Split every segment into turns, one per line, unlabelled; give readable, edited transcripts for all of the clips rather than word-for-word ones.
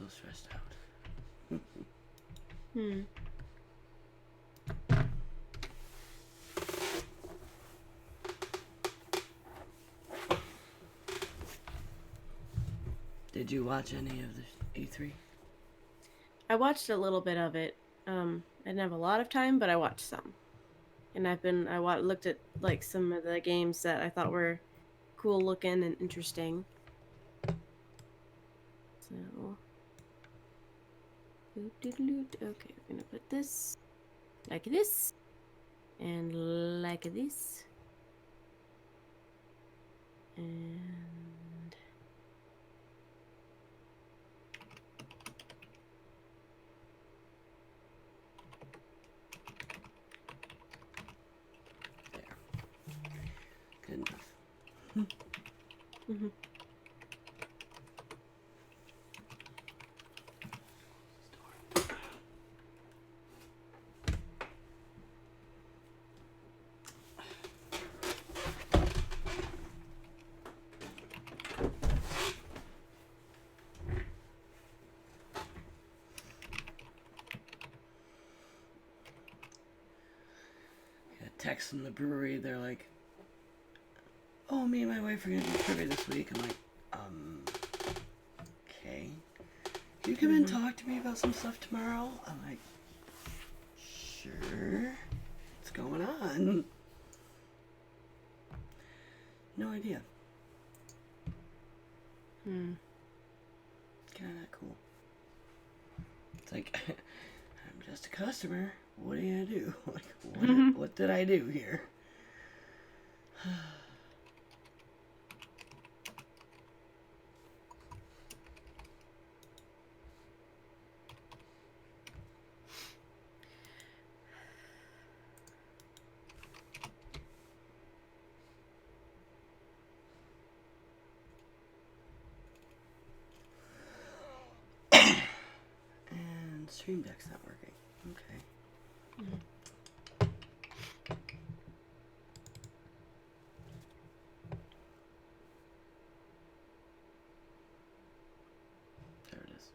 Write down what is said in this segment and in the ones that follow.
so stressed out. Did you watch any of the E3?
I watched a little bit of it. I didn't have a lot of time, but I watched some. And looked at like some of the games that I thought were cool looking and interesting. So, okay, we're gonna put this like this and like this, and
There. Good enough.
mm-hmm.
Text from the brewery, they're like, oh, me and my wife are going to do trivia this week. I'm like, okay. Can you come and talk to me about some stuff tomorrow? I'm like, sure. What's going on? No idea. Kind of cool. It's like, I'm just a customer. What are you going to do? Like, what did I do here? And Stream Deck's not working. Okay. There it is.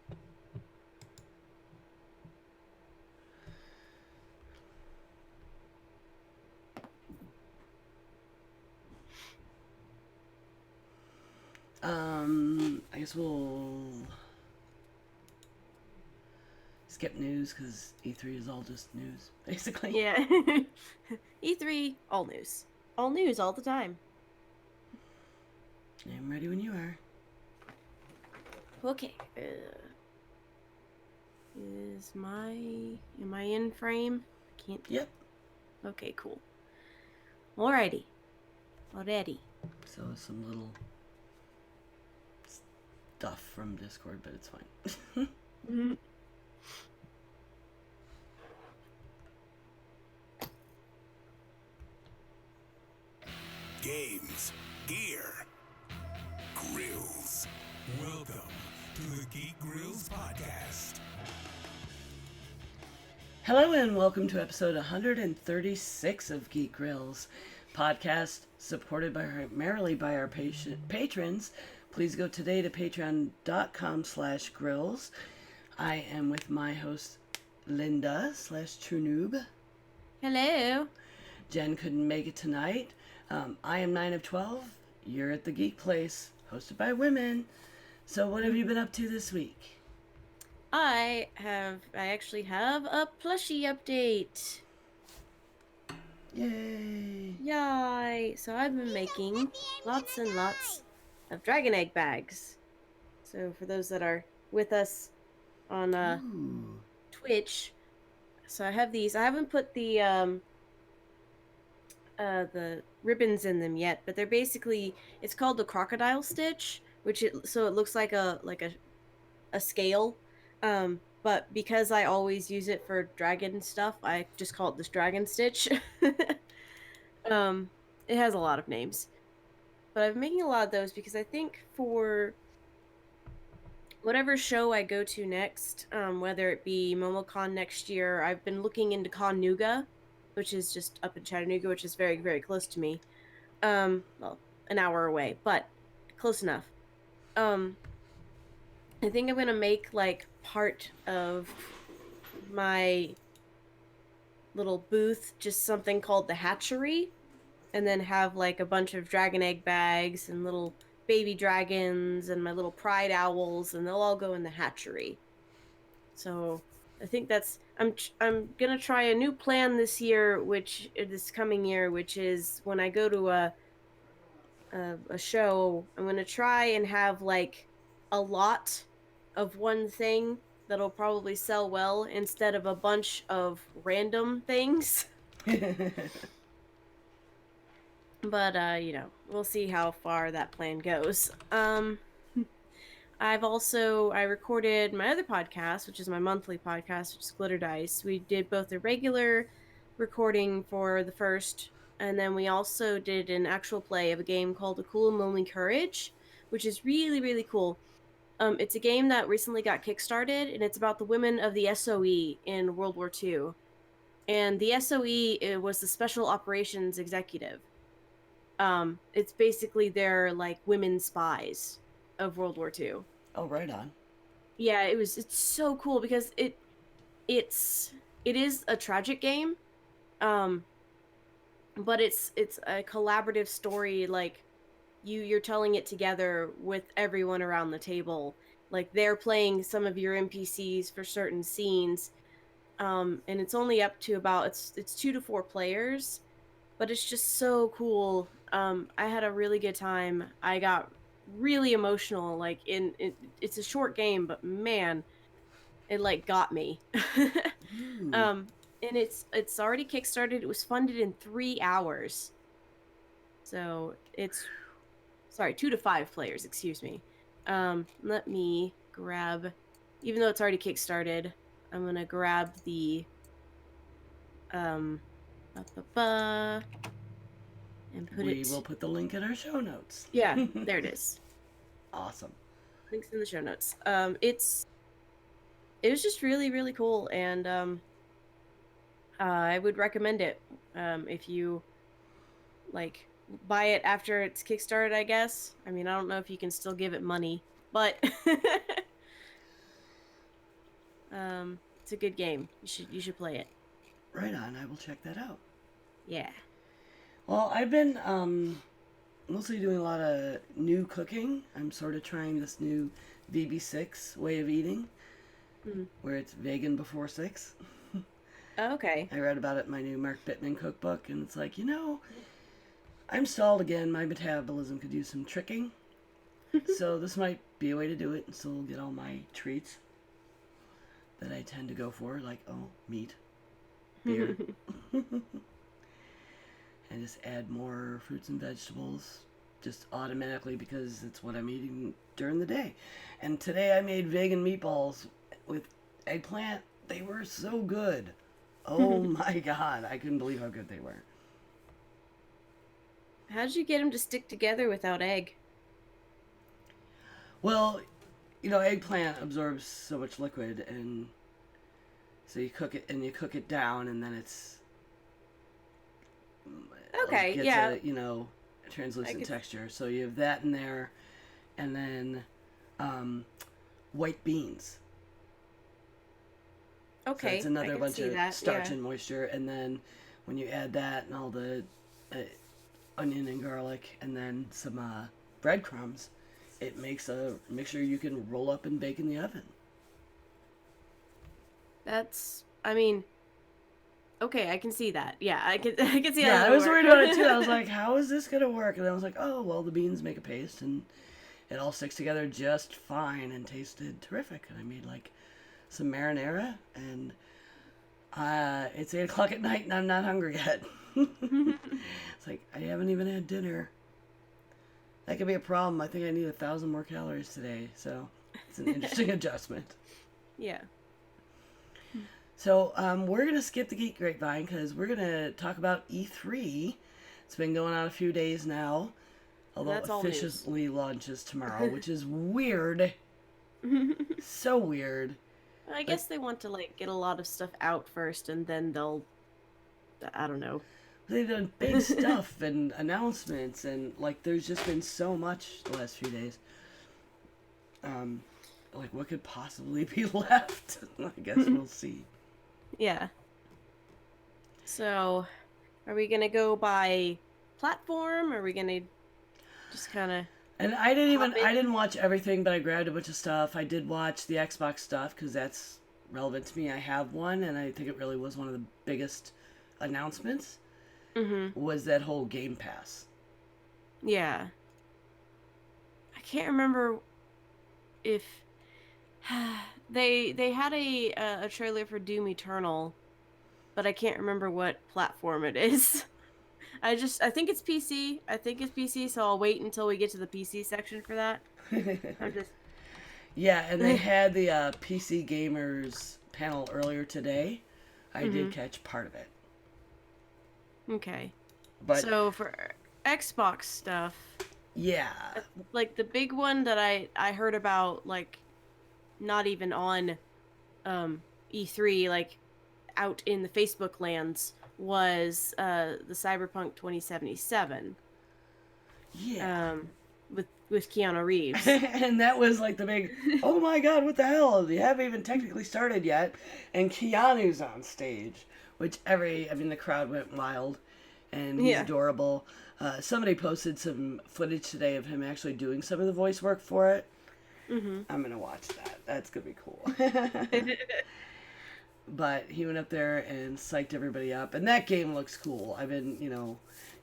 I guess we'll skip news because E3 is all just news, basically.
Yeah. E3, all news. All news all the time.
I'm ready when you are.
Okay. Am I in frame? I can't.
Yep.
Okay, cool. Alrighty.
So some little stuff from Discord, but it's fine.
Games, gear, grills. Welcome to the Geek Grills Podcast.
Hello and welcome to episode 136 of Geek Grills podcast, supported primarily by our patrons. Please go today to patreon.com/grills. I am with my host, Linda /True Noob.
Hello.
Jen couldn't make it tonight. I am 9 of 12. You're at the Geek Place, hosted by women. So what have you been up to this week?
I actually have a plushie update.
Yay!
Yay! So I've been making lots and lots of dragon egg bags. So for those that are with us on Twitch, so I have these. I haven't put the ribbons in them yet, but they're basically, it's called the crocodile stitch, so it looks like a scale. But because I always use it for dragon stuff, I just call it this dragon stitch. It has a lot of names, but I'm making a lot of those because I think for whatever show I go to next, whether it be MomoCon next year, I've been looking into Connuga, which is just up in Chattanooga, which is very, very close to me. Well, an hour away, but close enough. I think I'm gonna make like part of my little booth just something called the hatchery, and then have like a bunch of dragon egg bags and little baby dragons and my little pride owls, and they'll all go in the hatchery. So I think I'm gonna try a new plan this year, this coming year, which is when I go to a show, I'm gonna try and have like a lot of one thing that'll probably sell well instead of a bunch of random things. But we'll see how far that plan goes. I recorded my other podcast, which is my monthly podcast, which is Glitter Dice. We did both a regular recording for the first, and then we also did an actual play of a game called A Cool and Lonely Courage, which is really, really cool. It's a game that recently got kickstarted, and it's about the women of the SOE in World War II. And the SOE, it was the Special Operations Executive. It's basically their like women spies of World War II.
Oh, right on.
Yeah, it's so cool because it is a tragic game. Um but it's a collaborative story, like you're telling it together with everyone around the table. Like they're playing some of your NPCs for certain scenes. And it's only up to about it's 2 to 4 players, but it's just so cool. I had a really good time. I got really emotional. Like it's a short game, but man, it like got me.
Ooh.
And it's already kickstarted. It was funded in 3 hours. So it's sorry, 2 to 5 players. Excuse me. Let me grab. Even though it's already kickstarted, I'm gonna grab the ba-ba-ba, and put
We
it.
will put the link in our show notes.
Yeah, there it is.
Awesome.
Links in the show notes. It was just really, really cool, and I would recommend it. If you like buy it after it's kickstarted, I guess. I mean, I don't know if you can still give it money, but it's a good game. You should play it.
Right on. I will check that out.
Yeah.
Well, I've been mostly doing a lot of new cooking. I'm sort of trying this new VB6 way of eating, where it's vegan before 6.
Oh, okay.
I read about it in my new Mark Bittman cookbook, and it's like, I'm stalled again. My metabolism could use some tricking. So this might be a way to do it and still get all my treats that I tend to go for, like, meat, beer. And just add more fruits and vegetables just automatically because it's what I'm eating during the day. And today I made vegan meatballs with eggplant. They were so good. Oh my god, I couldn't believe how good they were.
How did you get them to stick together without egg?
Well, eggplant absorbs so much liquid, and so you cook it down, and then it's
Okay,
gets
yeah.
a translucent texture. So you have that in there, and then white beans.
Okay,
so it's another
I can
bunch
see
of
that.
starch
Yeah.
and moisture, and then when you add that and all the onion and garlic, and then some breadcrumbs, it makes a mixture you can roll up and bake in the oven.
I mean, okay, I can see that. Yeah, I can see
Yeah,
how
I
that
was
would
worried
work.
about it too. I was like, how is this gonna work? And I was like, oh well, the beans make a paste, and it all sticks together just fine and tasted terrific. And I made like some marinara, and it's 8 o'clock at night, and I'm not hungry yet. It's like I haven't even had dinner. That could be a problem. I think I need 1,000 more calories today, so it's an interesting adjustment.
Yeah.
So we're going to skip the Geek Grapevine because we're going to talk about E3. It's been going on a few days now, although it
That's all
officially launches tomorrow, which is weird. So weird.
I guess they want to like get a lot of stuff out first, and then they'll. I don't know.
They've done big stuff and announcements, and like there's just been so much the last few days. like, what could possibly be left? I guess we'll see.
Yeah. So, are we gonna go by platform? Are we gonna just kind of
And
hop
I
in?
didn't watch everything, but I grabbed a bunch of stuff. I did watch the Xbox stuff because that's relevant to me. I have one, and I think it really was one of the biggest announcements.
Mm-hmm.
Was that whole Game Pass?
Yeah. I can't remember if they had a trailer for Doom Eternal, but I can't remember what platform it is. I think it's PC. I think it's PC, so I'll wait until we get to the PC section for that. I'm just
Yeah, and they had the PC Gamers panel earlier today. I did catch part of it.
okay.
But
So for Xbox stuff,
yeah.
like the big one that I heard about, like not even on E3, like out in the Facebook lands, was the Cyberpunk 2077
Yeah.
with Keanu Reeves.
And that was like the big, oh my god, what the hell? You haven't even technically started yet. And Keanu's on stage, which the crowd went wild. And he's
Yeah.
adorable. Somebody posted some footage today of him actually doing some of the voice work for it. I'm going to watch that. That's going to be cool. But he went up there and psyched everybody up. And that game looks cool. I've been,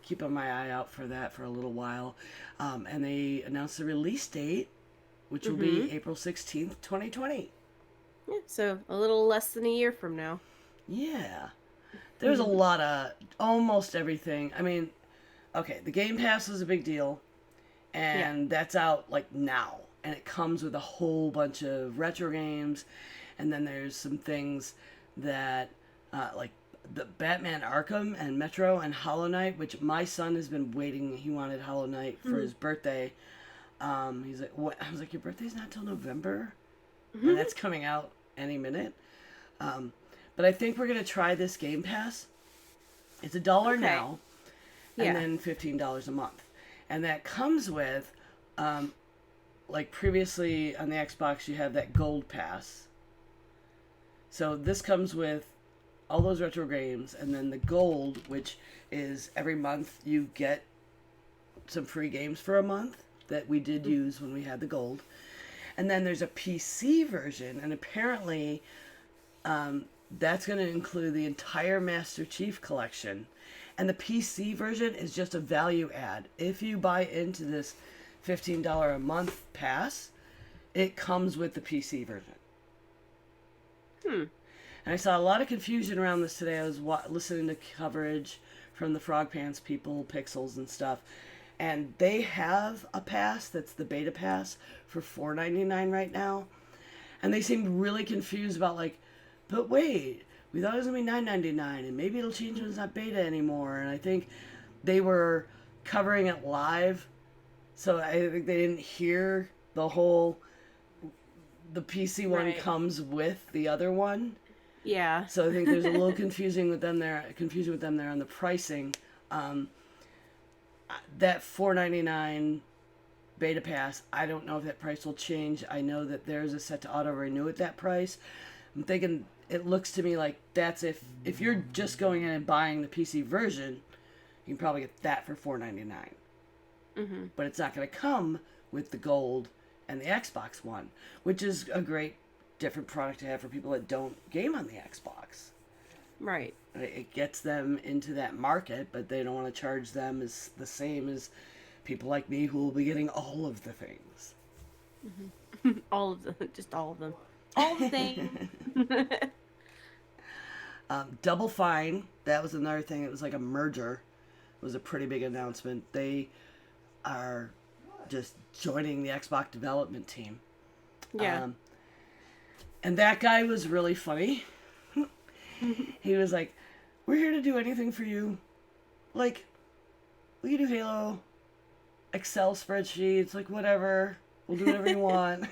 keeping my eye out for that for a little while. And they announced the release date, which will be April 16th, 2020.
Yeah, so a little less than a year from now.
Yeah. There's a lot of almost everything. I mean, okay, the Game Pass is a big deal. And that's out like now. And it comes with a whole bunch of retro games. And then there's some things that, like the Batman Arkham and Metro and Hollow Knight, which my son has been waiting. He wanted Hollow Knight for his birthday. He's like, what? I was like, your birthday's not till November? And that's coming out any minute. But I think we're going to try this Game Pass. It's $1 now. And then $15 a month. And that comes with, like previously on the Xbox, you have that Gold Pass. So this comes with all those retro games, and then the Gold, which is every month you get some free games for a month that we did use when we had the Gold. And then there's a PC version, and apparently that's going to include the entire Master Chief collection. And the PC version is just a value add. If you buy into this $15 a month pass, it comes with the PC version. And I saw a lot of confusion around this today. I was listening to coverage from the Frog Pants people, Pixels and stuff. And they have a pass that's the beta pass for $4.99 right now. And they seemed really confused about like, but wait, we thought it was going to be $9.99 and maybe it'll change when it's not beta anymore. And I think they were covering it live. So I think they didn't hear the whole, the PC one comes with the other one.
Yeah.
So I think there's a little confusion with them there on the pricing. That $4.99 beta pass, I don't know if that price will change. I know that theirs is set to auto renew at that price. I'm thinking it looks to me like that's if you're just going in and buying the PC version, you can probably get that for $4.99. But it's not going to come with the Gold and the Xbox One, which is a great different product to have for people that don't game on the Xbox.
Right.
It gets them into that market, but they don't want to charge them as the same as people like me who will be getting all of the things.
All of them. Just all of them. All the things.
Double Fine, that was another thing. It was like a merger. It was a pretty big announcement. They are just joining the Xbox development team.
Yeah.
And that guy was really funny. He was like, we're here to do anything for you. Like, we can do Halo, Excel spreadsheets, like whatever. We'll do whatever you want.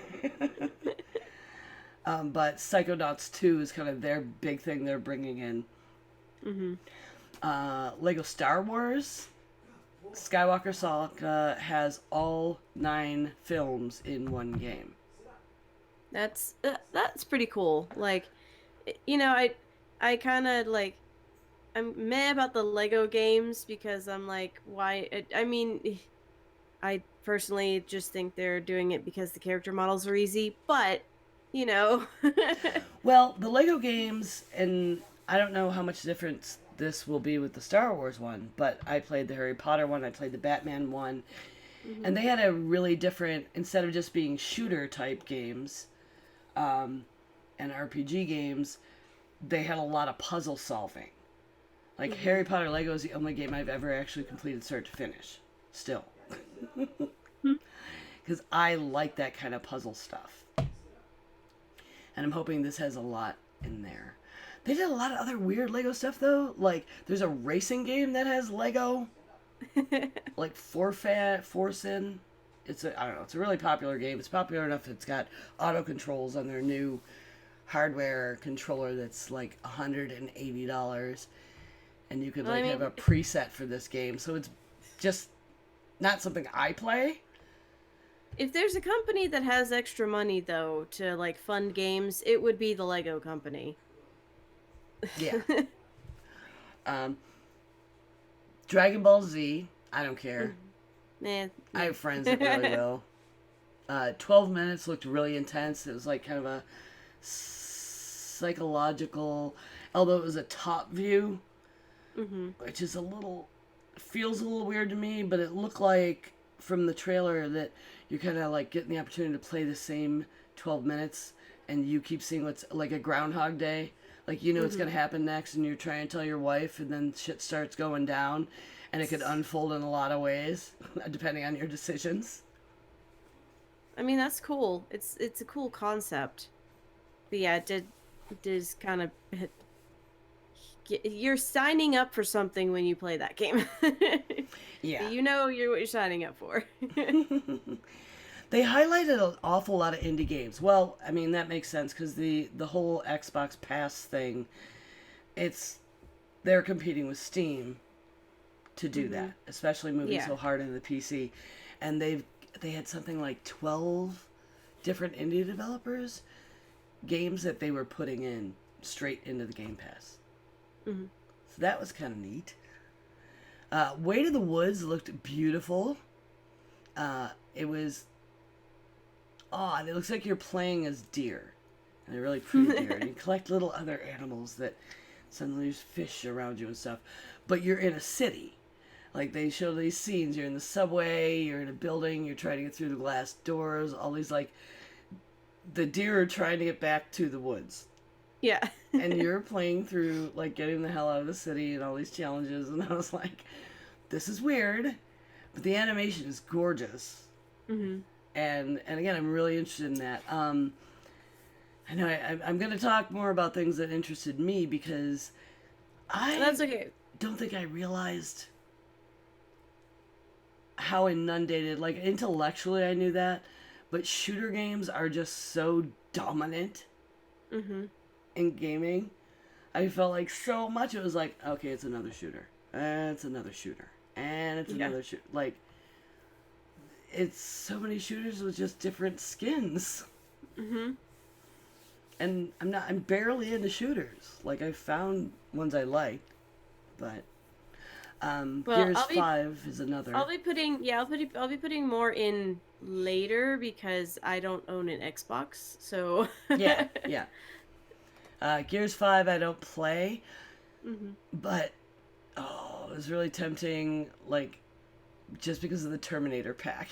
But Psychonauts 2 is kind of their big thing they're bringing in. Lego Star Wars, Skywalker Saga has all 9 films in one game.
That's pretty cool. Like, you know, I kind of like I'm meh about the Lego games because I'm like, why? I mean, I personally just think they're doing it because the character models are easy, but you know.
Well, the Lego games, and I don't know how much difference this will be with the Star Wars one, but I played the Harry Potter one, I played the Batman one, and
Mhm.
they had a really different, instead of just being shooter type games and RPG games, they had a lot of puzzle solving. Like
Mhm.
Harry Potter Lego is the only game I've ever actually completed start to finish. Still. Because I like that kind of puzzle stuff. And I'm hoping this has a lot in there. They did a lot of other weird Lego stuff though. Like there's a racing game that has Lego, like Forsin. I don't know. It's a really popular game. It's popular enough that it's got auto controls on their new hardware controller that's like $180, and you could
Well, I
like have
mean,
a preset for this game. So it's just not something I play.
if there's a company that has extra money though to like fund games, it would be the Lego company.
Yeah. Um, Dragon Ball Z. I don't care.
Eh,
I
eh.
have friends that really will. 12 minutes looked really intense. It was like kind of a psychological, although it was a top view,
Mhm.
which is a little, feels a little weird to me, but it looked like from the trailer that you're kind of like getting the opportunity to play the same 12 minutes and you keep seeing what's like a Groundhog Day. Like, you know what's going
Mhm.
to happen next, and you're trying to tell your wife, and then shit starts going down, and it could unfold in a lot of ways, depending on your decisions.
I mean, that's cool. It's a cool concept. But yeah, it does kind of you're signing up for something when you play that game.
Yeah.
You know what you're signing up for.
They highlighted an awful lot of indie games. Well, I mean that makes sense because the whole Xbox Pass thing, it's they're competing with Steam to do
Mhm.
that, especially moving
Yeah.
so hard into the PC, and they had something like 12 different indie developers games that they were putting in straight into the Game Pass.
Mhm.
So that was kind of neat. Way to the Woods looked beautiful. It was odd. It looks like you're playing as deer. And they're really pretty deer. And you collect little other animals that suddenly there's fish around you and stuff. But you're in a city. Like they show these scenes. You're in the subway, you're in a building, you're trying to get through the glass doors, all these like the deer are trying to get back to the woods.
Yeah.
And you're playing through like getting the hell out of the city and all these challenges, and I was like, this is weird, but the animation is gorgeous.
Mhm.
And again, I'm really interested in that. I know I'm going to talk more about things that interested me because I
That's okay.
don't think I realized how inundated, like intellectually, I knew that, but shooter games are just so dominant
Mhm.
in gaming. I felt like so much it was like, okay, it's another shooter, and it's another shooter, and it's
Yeah.
another shooter. Like it's so many shooters with just different skins.
Mhm.
And I'm barely into shooters. Like I found ones I like, but
Well,
Gears 5 is another.
I'll be putting yeah, I'll be putting more in later because I don't own an Xbox. So
Yeah, yeah. Gears 5 I don't play,
Mhm.
but oh, it was really tempting, like just because of the Terminator pack.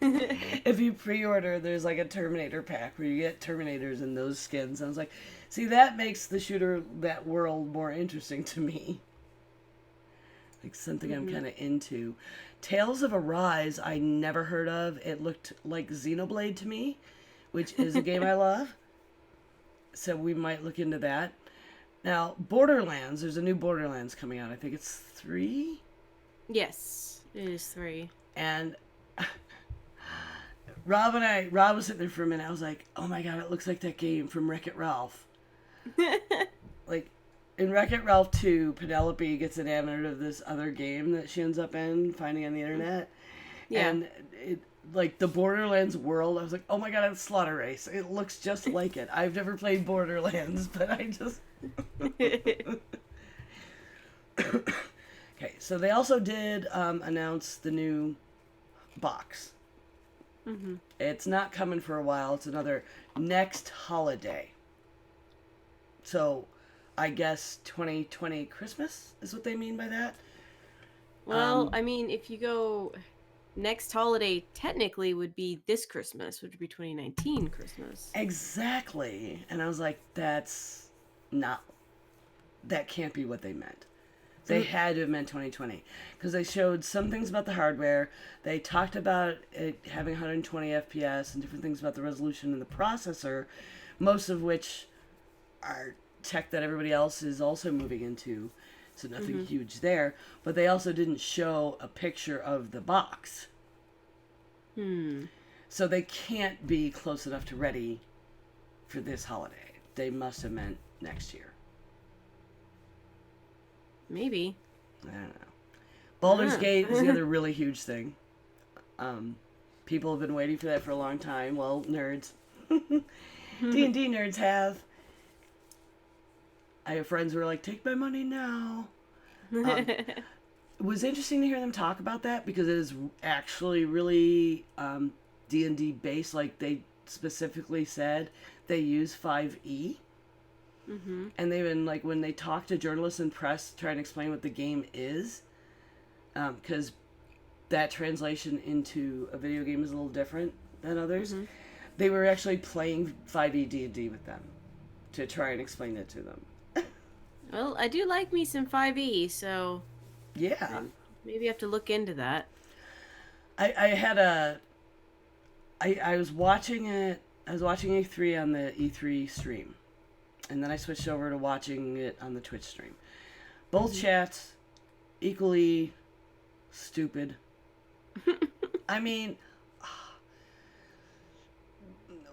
If you pre-order, there's like a Terminator pack where you get Terminators in those skins. And I was like, see, that makes the shooter, that world, more interesting to me. Like something I'm
Mhm.
kind of into. Tales of Arise, I never heard of. It looked like Xenoblade to me, which is a game I love. So we might look into that. Now, Borderlands, there's a new Borderlands coming out. I think it's 3.
Yes, it is 3.
And Rob was sitting there for a minute. I was like, oh my god, it looks like that game from Wreck-It Ralph. Like, in Wreck-It Ralph 2, Penelope gets enamored of this other game that she ends up in, finding on the internet.
Yeah.
And it, like the Borderlands world, I was like, oh my god, it's Slaughter Race. It looks just like it. I've never played Borderlands, but I just. Okay, so they also did announce the new box.
Mm-hmm.
It's not coming for a while. It's another next holiday. So, I guess 2020 Christmas is what they mean by that.
Well, I mean, if you go next holiday, technically would be this Christmas, which would be 2019 Christmas.
Exactly. And I was like, that can't be what they meant. They had to have meant 2020 because they showed some things about the hardware. They talked about it having 120 FPS and different things about the resolution and the processor, most of which are tech that everybody else is also moving into. So nothing huge there. But they also didn't show a picture of the box. So they can't be close enough to ready for this holiday. They must have meant next year.
Maybe.
I don't know. Baldur's Gate is the other really huge thing. People have been waiting for that for a long time. Well, nerds. D&D nerds have. I have friends who are like, take my money now. It was interesting to hear them talk about that because it is actually really D&D based. Like they specifically said they use 5e. And they've been like when they talk to journalists and press trying to explain what the game is, because that translation into a video game is a little different than others. They were actually playing 5e D&D with them to try and explain it to them.
Well, I do like me some 5e, so
Yeah,
maybe I have to look into that.
I was watching it. I was watching E3 on the E3 stream. And then I switched over to watching it on the Twitch stream. Both chats, equally stupid. I mean,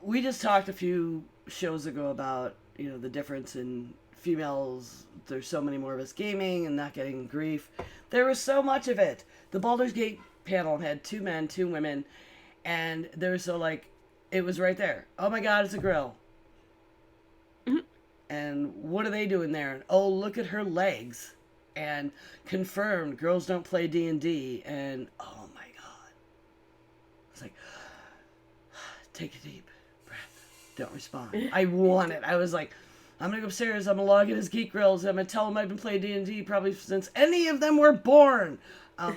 we just talked a few shows ago about, the difference in females. There's so many more of us gaming and not getting grief. There was so much of it. The Baldur's Gate panel had 2 men, 2 women, and they were so like, it was right there. Oh my god, it's a grill. And what are they doing there? And, oh, look at her legs. And confirmed, girls don't play D&D. And, oh my god. It's like, take a deep breath. Don't respond. I want it. I was like, I'm going to go upstairs. I'm going to log in as Geek Grills. I'm going to tell them I've been playing D&D probably since any of them were born. But,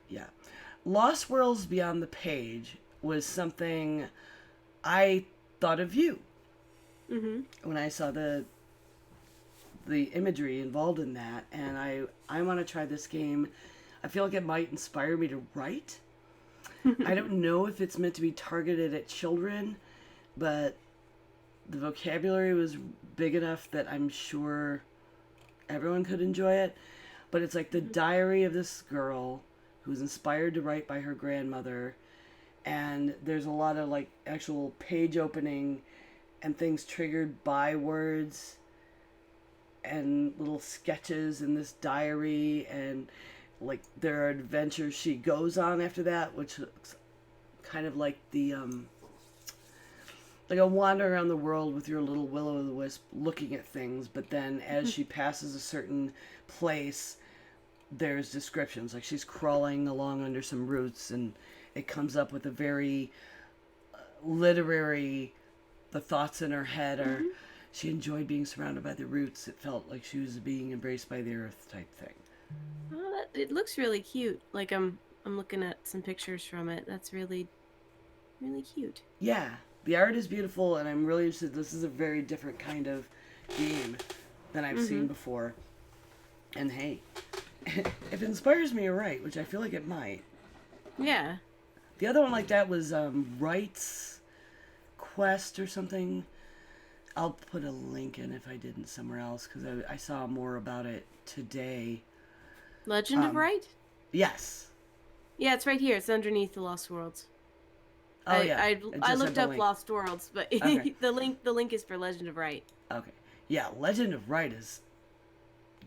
yeah. Lost Worlds Beyond the Page was something I thought of you when I saw the imagery involved in that, and I want to try this game. I feel like it might inspire me to write. I don't know if it's meant to be targeted at children, but the vocabulary was big enough that I'm sure everyone could enjoy it. But it's like the diary of this girl who's inspired to write by her grandmother. And there's a lot of like actual page opening and things triggered by words and little sketches in this diary, and like there are adventures she goes on after that, which looks kind of like the like a wander around the world with your little will-o'-the-wisp looking at things, but then as she passes a certain place, there's descriptions, like she's crawling along under some roots, and it comes up with a very literary, the thoughts in her head are, she enjoyed being surrounded by the roots. It felt like she was being embraced by the earth type thing.
Oh, it looks really cute. Like I'm looking at some pictures from it. That's really, really cute.
Yeah, the art is beautiful, and I'm really interested. This is a very different kind of game than I've seen before. And hey, if it inspires me to write, which I feel like it might.
Yeah.
The other one like that was Wright's Quest or something. I'll put a link in if I didn't somewhere else, because I saw more about it today.
Legend of Wright?
Yes.
Yeah, it's right here. It's underneath the Lost Worlds.
Oh yeah.
I looked up Lost Worlds, but
Okay.
the link is for Legend of Wright.
Okay. Yeah, Legend of Wright is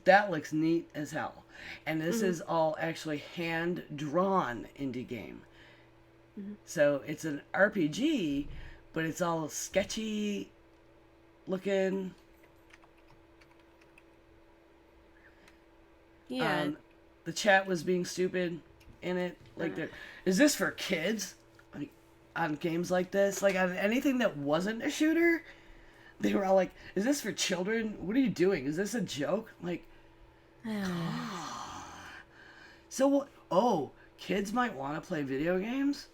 that looks neat as hell. And this
Mm-hmm.
is all actually hand drawn indie game.
Mm-hmm.
So it's an RPG, but it's all sketchy looking.
Yeah.
The chat was being stupid in it. Like, is this for kids? Like, on games like this, like on anything that wasn't a shooter, they were all like, "Is this for children? What are you doing? Is this a joke?" Like, so what? Oh, kids might want to play video games.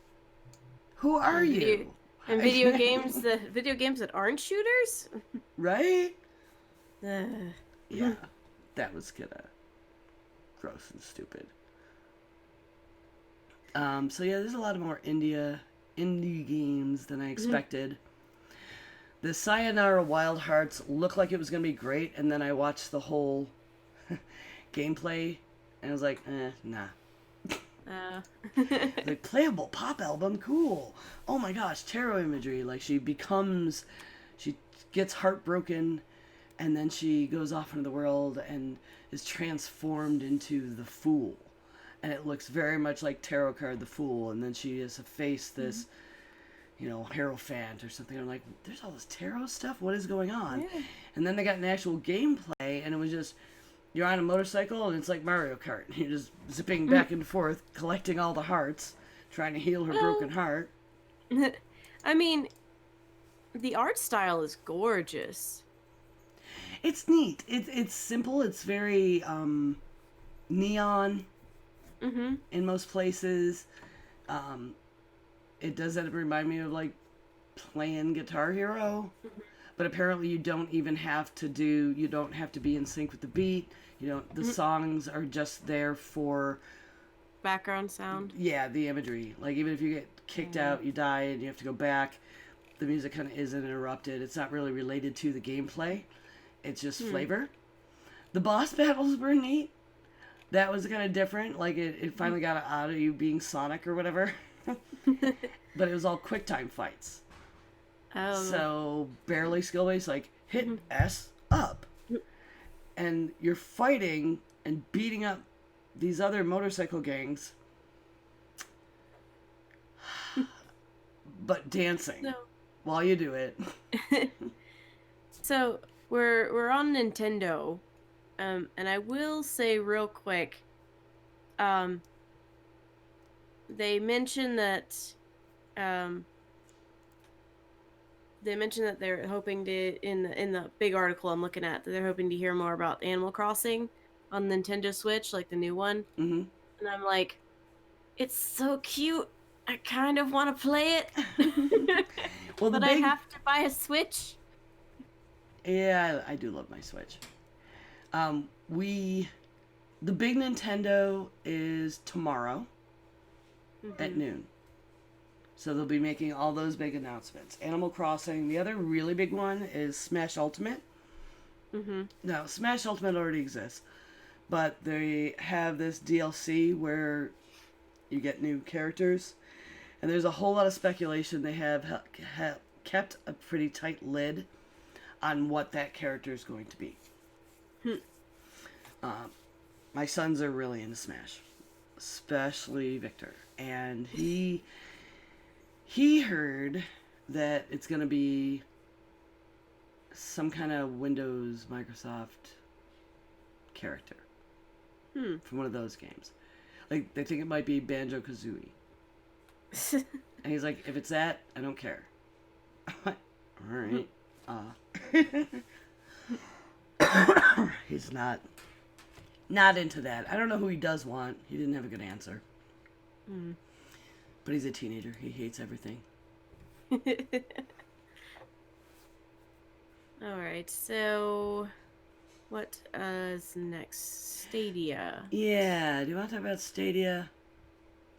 Who are you?
And video games, the video games that aren't shooters.
Right?
Uh,
Yeah, that was kinda gross and stupid. So yeah, there's a lot of more indie games than I expected. The Sayonara Wild Hearts looked like it was gonna be great, and then I watched the whole gameplay, and I was like, nah. Like, playable pop album, cool. Oh my gosh, tarot imagery. Like, she gets heartbroken, and then she goes off into the world and is transformed into the Fool. And it looks very much like tarot card The Fool, and then she has to face this, Hierophant or something. I'm like, there's all this tarot stuff? What is going on?
Yeah.
And then they got an actual gameplay, and it was just, you're on a motorcycle, and it's like Mario Kart. You're just zipping back and forth, collecting all the hearts, trying to heal her broken heart.
I mean, the art style is gorgeous.
It's neat. It's simple. It's very neon in most places. It does remind me of like playing Guitar Hero, but apparently you don't have to be in sync with the beat. The songs are just there for
Background sound.
Yeah, the imagery. Like, even if you get kicked out, you die, and you have to go back, the music kind of isn't interrupted. It's not really related to the gameplay. It's just flavor. The boss battles were neat. That was kind of different. Like, it finally got out of you being Sonic or whatever. But it was all quick time fights. So, barely skill-based, like, hit S up. And you're fighting and beating up these other motorcycle gangs, but dancing while you do it.
So we're on Nintendo, and I will say real quick, they mentioned that they're hoping to in the big article I'm looking at, that they're hoping to hear more about Animal Crossing on Nintendo Switch, like the new one.
Mm-hmm.
And I'm like, it's so cute. I kind of want to play it.
Well,
but I have to buy a Switch.
Yeah, I do love my Switch. The big Nintendo is tomorrow at noon. So they'll be making all those big announcements. Animal Crossing. The other really big one is Smash Ultimate. No, Smash Ultimate already exists. But they have this DLC where you get new characters. And there's a whole lot of speculation. They have kept a pretty tight lid on what that character is going to be. My sons are really into Smash. Especially Victor. And he heard that it's going to be some kind of Windows Microsoft character from one of those games. Like, they think it might be Banjo-Kazooie. And he's like, if it's that, I don't care. Alright. He's not into that. I don't know who he does want. He didn't have a good answer. But he's a teenager. He hates everything.
Alright, so what is next? Stadia.
Yeah, do you want to talk about Stadia?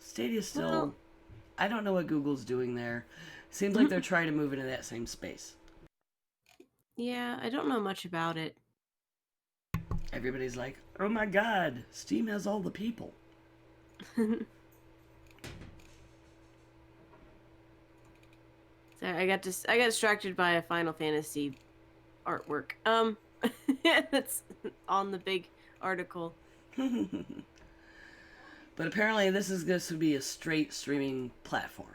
Stadia's still...
Well,
I don't know what Google's doing there. Seems like they're trying to move into that same space.
yeah, I don't know much about it.
Everybody's like, oh my god, Steam has all the people.
So I got distracted by a Final Fantasy artwork. That's on the big article.
But apparently this is going to be a straight streaming platform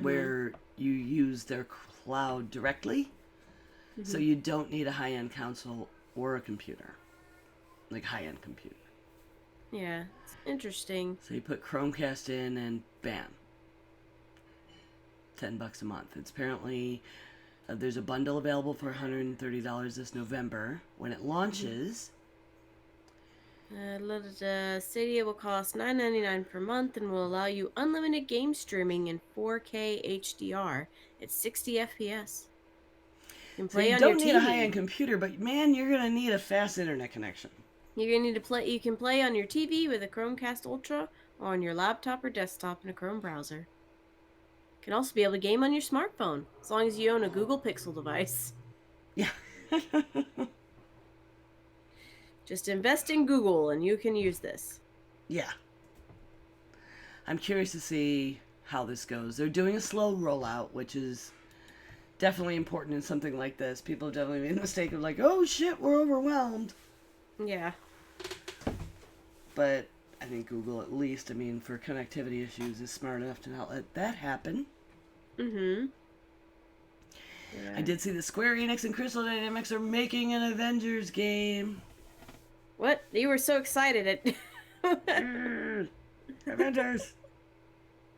where you use their cloud directly. So you don't need a high-end console or a computer. Like high-end computer.
Yeah, it's interesting.
So you put Chromecast in and bam. $10 a month. It's apparently there's a bundle available for $130 this November. When it launches,
Stadia will cost $9.99 per month and will allow you unlimited game streaming in 4K HDR at 60 FPS. You can
so
play
you
on
don't
your
need
TV.
a high-end computer, but man, you're gonna need a fast internet connection.
You're gonna need to play. You can play on your TV with a Chromecast Ultra, or on your laptop or desktop in a Chrome browser. You can also be able to game on your smartphone, as long as you own a Google Pixel device.
Yeah.
Just invest in Google, and you can use this.
Yeah. I'm curious to see how this goes. They're doing a slow rollout, which is definitely important in something like this. People have definitely made the mistake of like, oh shit, we're overwhelmed.
Yeah.
But I think Google, at least, I mean, for connectivity issues, is smart enough to not let that happen.
Mm-hmm.
I
Yeah.
did see that Square Enix and Crystal Dynamics are making an Avengers game.
What? You were so excited at...
Avengers!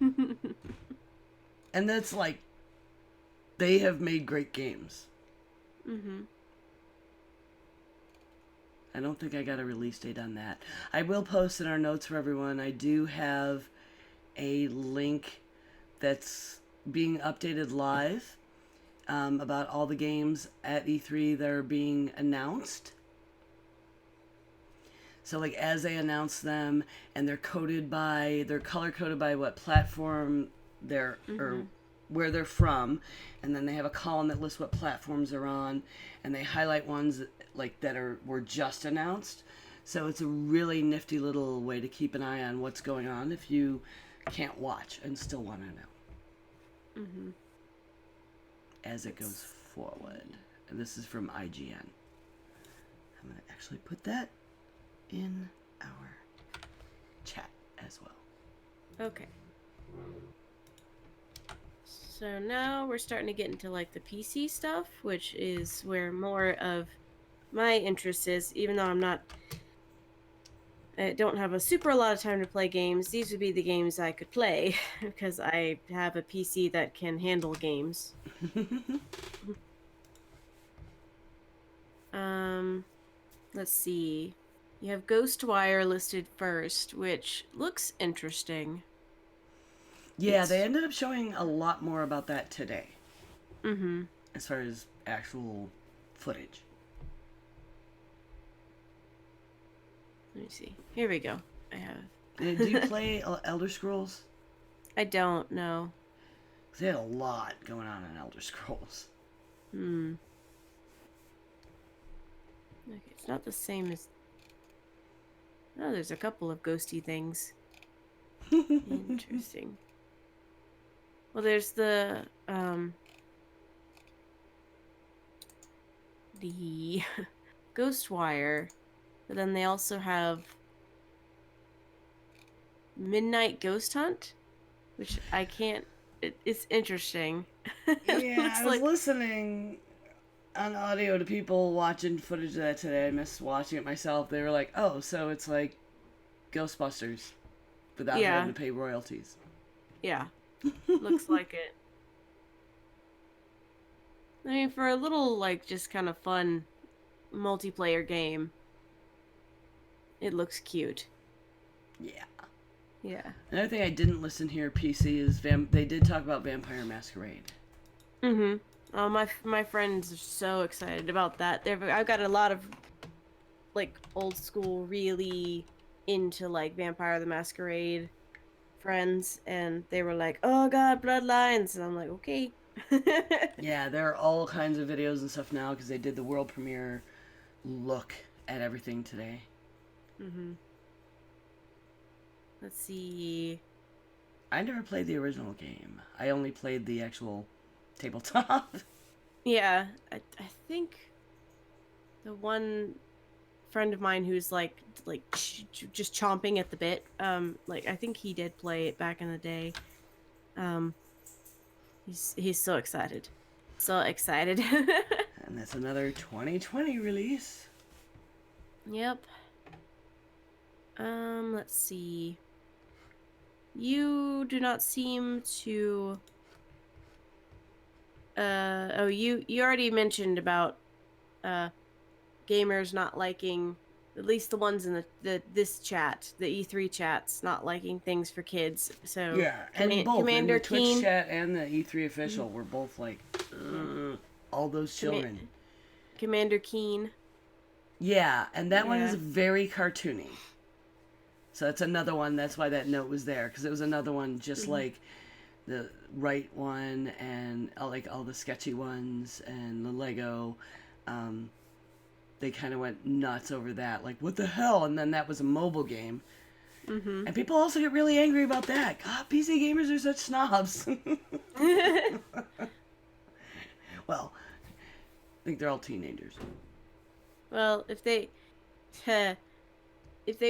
And that's like, they have made great games.
Mm-hmm.
I don't think I got a release date on that. I will post in our notes for everyone. I do have a link that's being updated live about all the games at E3 that are being announced. So like as they announce them, and they're color coded by what platform they're or where they're from, and then they have a column that lists what platforms they're on, and they highlight ones that were just announced. So it's a really nifty little way to keep an eye on what's going on if you can't watch and still want to know.
Mm-hmm.
As it goes forward. And this is from IGN. I'm going to actually put that in our chat as well.
Okay. So now we're starting to get into like the PC stuff, which is where more of my interest is, even though I don't have a super lot of time to play games. These would be the games I could play because I have a PC that can handle games. Let's see. You have Ghostwire listed first, which looks interesting.
Yeah, they ended up showing a lot more about that today.
Mm-hmm.
As far as actual footage.
Let me see. Here we go. I have.
Do you play Elder Scrolls?
I don't know.
'Cause they had a lot going on in Elder Scrolls.
Hmm. Okay, it's not the same as... Oh, there's a couple of ghosty things. Interesting. Well, there's the Ghostwire, but then they also have Midnight Ghost Hunt, which I can't... it's interesting.
Yeah, I was listening on audio to people watching footage of that today. I missed watching it myself. They were like, oh, so it's like Ghostbusters without having to pay royalties.
Yeah. Looks like it. I mean, for a little, like, just kind of fun multiplayer game, it looks cute.
Yeah.
Yeah.
Another thing I didn't listen here, PC, is they did talk about Vampire Masquerade.
Mm-hmm. Oh, my friends are so excited about that. I've got a lot of, like, old school, really into, like, Vampire the Masquerade friends, and they were like, oh god, Bloodlines, and I'm like, okay.
Yeah, there are all kinds of videos and stuff now because they did the world premiere look at everything today.
Mm-hmm. Let's see.
I never played the original game. I only played the actual tabletop.
Yeah, I think the one friend of mine who's just chomping at the bit. Like I think he did play it back in the day. He's so excited. So excited.
And that's another 2020 release.
Yep. Let's see. You do not seem to you already mentioned about gamers not liking, at least the ones in this chat, the E3 chats, not liking things for kids. So
Yeah, and both
Commander
in the Twitch
Keen,
chat and the E3 official were both like, all those children.
Commander Keen.
Yeah, and that one is
Yeah.
very cartoony. So that's another one. That's why that note was there, because it was another one just like the right one and like all the sketchy ones and the Lego. They kind of went nuts over that. Like, what the hell? And then that was a mobile game.
Mm-hmm.
And people also get really angry about that. God, PC gamers are such snobs. Well, I think they're all teenagers.
Well, if they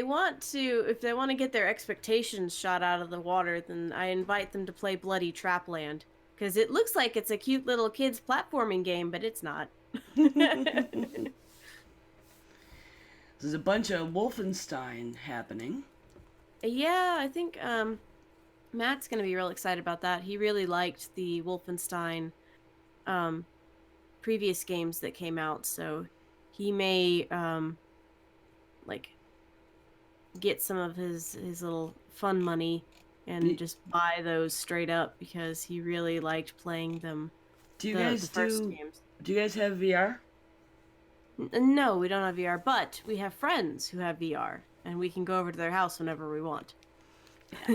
want to get their expectations shot out of the water, then I invite them to play Bloody Trapland, because it looks like it's a cute little kids platforming game, but it's not.
There's a bunch of Wolfenstein happening.
Yeah, I think Matt's gonna be real excited about that. He really liked the Wolfenstein previous games that came out, so he may get some of his little fun money and just buy those straight up, because he really liked playing them.
Do you
the
guys
first games.
Do you guys have VR?
No, we don't have VR, but we have friends who have VR, and we can go over to their house whenever we want.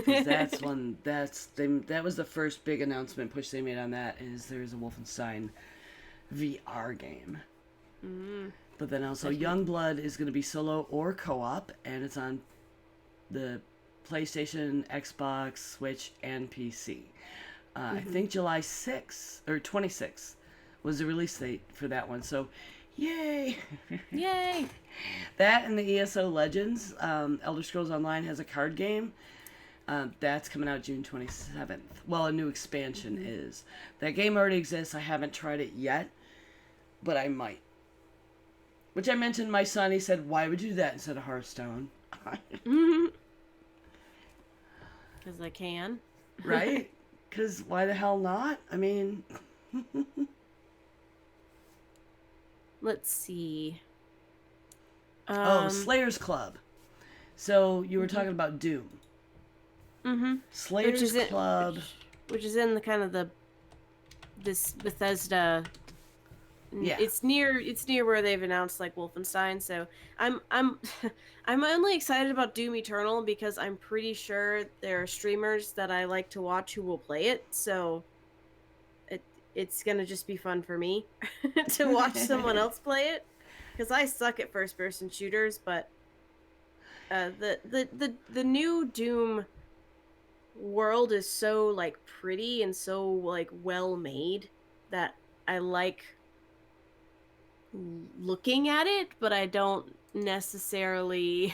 That's one. That was the first big announcement push they made on that. Is there's a Wolfenstein VR game. But then also Youngblood is going to be solo or co-op, and it's on the PlayStation, Xbox, Switch, and PC. I think July 6th or 26th was the release date for that one. So, yay!
Yay!
That and the ESO Legends, Elder Scrolls Online has a card game. That's coming out June 27th. Well, a new expansion is. That game already exists. I haven't tried it yet, but I might. Which I mentioned my son, he said, why would you do that instead of Hearthstone?
Because I can.
Right? Because why the hell not? I mean...
Let's see.
Slayers Club. So, you were talking about Doom.
Mm-hmm.
Slayers Club.
Which is in the kind of this Bethesda.
Yeah.
It's near where they've announced like Wolfenstein, so I'm I'm only excited about Doom Eternal because I'm pretty sure there are streamers that I like to watch who will play it, so it's gonna just be fun for me to watch someone else play it, because I suck at first person shooters, but the new Doom world is so like pretty and so like well made that I like looking at it, but I don't necessarily.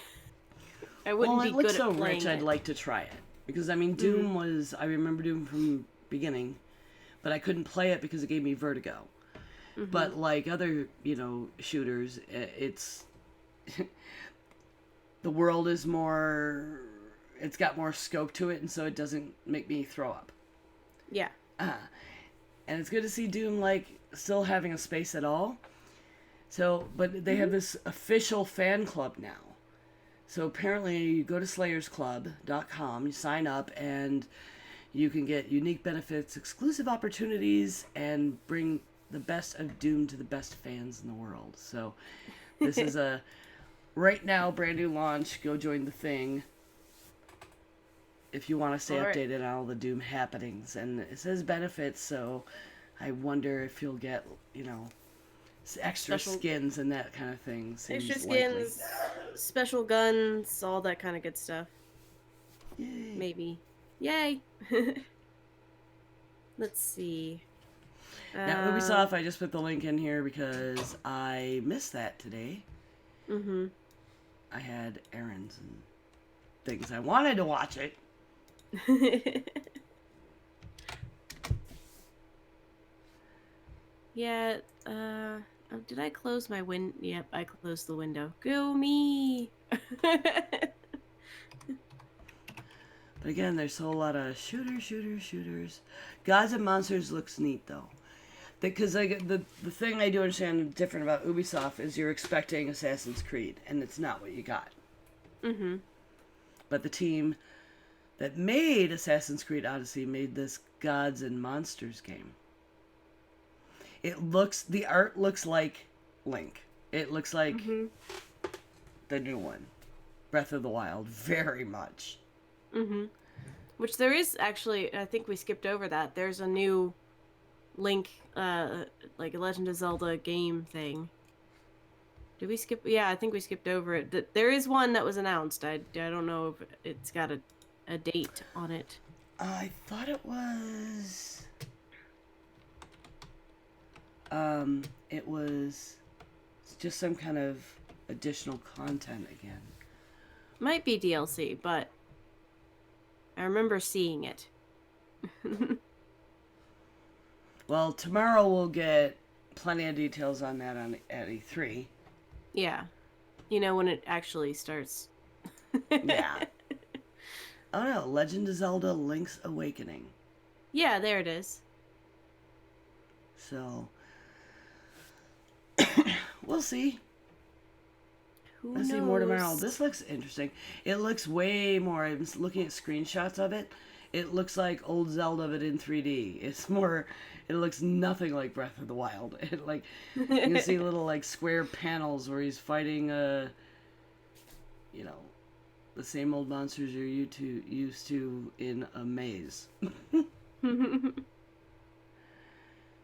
I wouldn't be good at playing it. Well, it looks so rich.
I'd like to try it, because I mean, Doom was. I remember Doom from the beginning, but I couldn't play it because it gave me vertigo. But like other, shooters, it's the world is more. It's got more scope to it, and so it doesn't make me throw up.
Yeah.
And it's good to see Doom like still having a space at all. So, but they have this official fan club now. So apparently you go to slayersclub.com, you sign up, and you can get unique benefits, exclusive opportunities, and bring the best of Doom to the best fans in the world. So this is a right now brand new launch. Go join the thing if you want to stay updated on all the Doom happenings. And it says benefits, so I wonder if you'll get, extra skins and that kind of thing.
Extra skins, special guns, all that kind of good stuff.
Yay.
Maybe. Yay! Let's see.
Now, Ubisoft, I just put the link in here because I missed that today. I had errands and things. I wanted to watch it.
Yeah, did I close my Yep, I closed the window. Go me!
But again, there's a whole lot of shooters. Gods and Monsters looks neat though, because like the thing I do understand different about Ubisoft is you're expecting Assassin's Creed, and it's not what you got.
Mm-hmm.
But the team that made Assassin's Creed Odyssey made this Gods and Monsters game. The art looks like Link. It looks like the new one, Breath of the Wild, very much.
Mm-hmm. Which there is actually, I think we skipped over that. There's a new Link, like a Legend of Zelda game thing. Did we skip? Yeah, I think we skipped over it. There is one that was announced. I don't know if it's got a date on it.
I thought it was... it was just some kind of additional content again.
Might be DLC, but I remember seeing it.
Well, tomorrow we'll get plenty of details on that at E3.
Yeah. You know, when it actually starts.
Yeah. Oh no, Legend of Zelda Link's Awakening.
Yeah, there it is.
So, we'll see.
Who
Let's
knows?
see more tomorrow. This looks interesting. It looks way more. I'm looking at screenshots of it. It looks like old Zelda, but in 3D. It's more. It looks nothing like Breath of the Wild. It like you can see little like square panels where he's fighting you know, the same old monsters you're used to in a maze.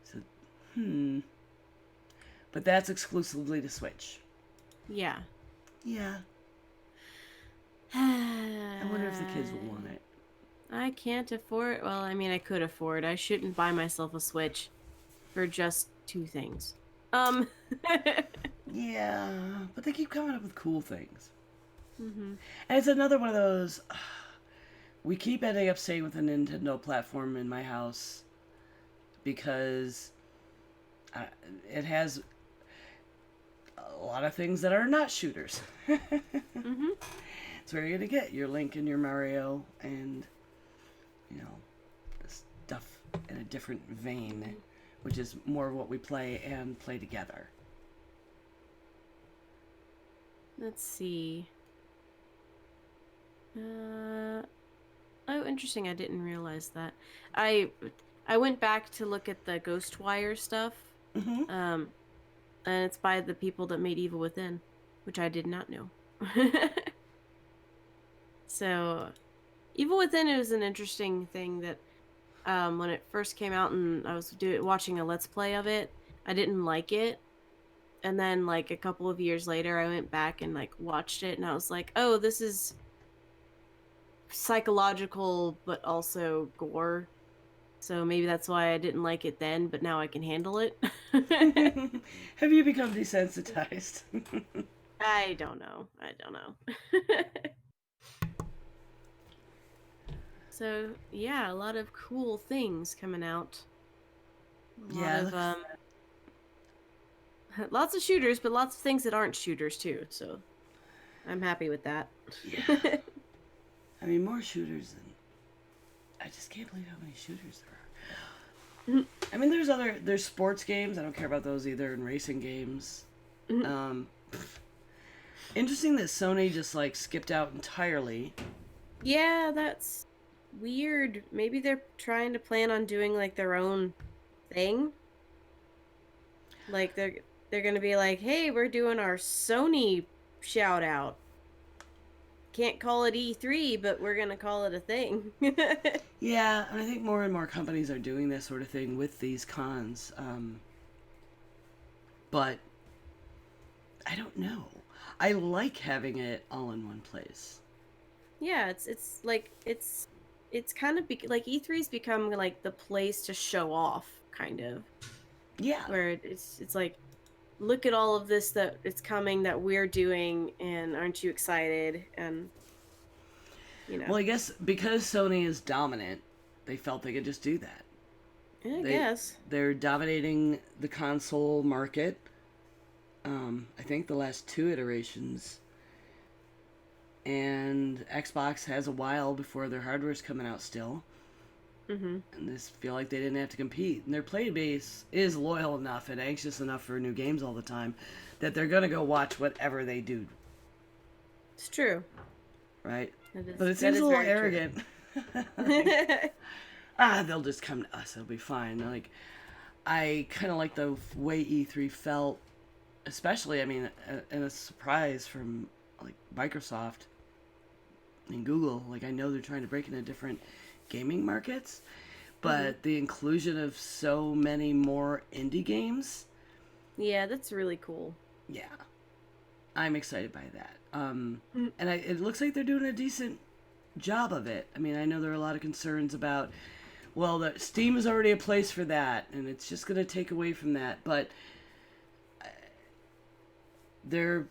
So, but that's exclusively to Switch.
Yeah.
Yeah. I wonder if the kids will want it.
I can't afford... Well, I mean, I could afford. I shouldn't buy myself a Switch for just 2 things.
Yeah, but they keep coming up with cool things.
Mm-hmm.
And it's another one of those... we keep ending up staying with a Nintendo platform in my house because it has a lot of things that are not shooters.
Mm-hmm.
It's where you're going to get your Link and your Mario and, you know, the stuff in a different vein, which is more of what we play and play together.
Let's see. Oh, interesting. I didn't realize that. I went back to look at the Ghostwire stuff.
Mm-hmm.
And it's by the people that made Evil Within, which I did not know. So, Evil Within is an interesting thing that when it first came out and I was watching a Let's Play of it, I didn't like it. And then, like, a couple of years later, I went back and, like, watched it, and I was like, oh, this is psychological, but also gore. So maybe that's why I didn't like it then, but now I can handle it.
Have you become desensitized?
I don't know. So, yeah, a lot of cool things coming out. Lots of shooters, but lots of things that aren't shooters too. So, I'm happy with that.
Yeah. I mean, more shooters than... I just can't believe how many shooters there are. I mean, there's sports games. I don't care about those either, and racing games. Interesting that Sony just, like, skipped out entirely.
Yeah, that's weird. Maybe they're trying to plan on doing, like, their own thing. Like, they're gonna be like, hey, we're doing our Sony shout out. Can't call it E3, but we're gonna call it a thing.
Yeah, and I think more and more companies are doing this sort of thing with these cons. But I don't know. I like having it all in one place.
Yeah, it's kind of like E3's become like the place to show off, kind of.
Yeah.
Where it's like look at all of this that it's coming that we're doing, and aren't you excited? And
Well, I guess because Sony is dominant, they felt they could just do that.
I guess.
They're dominating the console market. I think the last two iterations. And Xbox has a while before their hardware's coming out still.
Mm-hmm.
And they feel like they didn't have to compete. And their player base is loyal enough and anxious enough for new games all the time that they're going to go watch whatever they do.
It's true.
Right?
That is,
But it seems a little arrogant. They'll just come to us. It'll be fine. Like, I kind of like the way E3 felt, especially, I mean, and a surprise from, like, Microsoft and Google. Like, I know they're trying to break into different gaming markets, but the inclusion of so many more indie games.
Yeah, that's really cool.
Yeah. I'm excited by that. And it looks like they're doing a decent job of it. I mean, I know there are a lot of concerns about, well, Steam is already a place for that, and it's just going to take away from that. But they're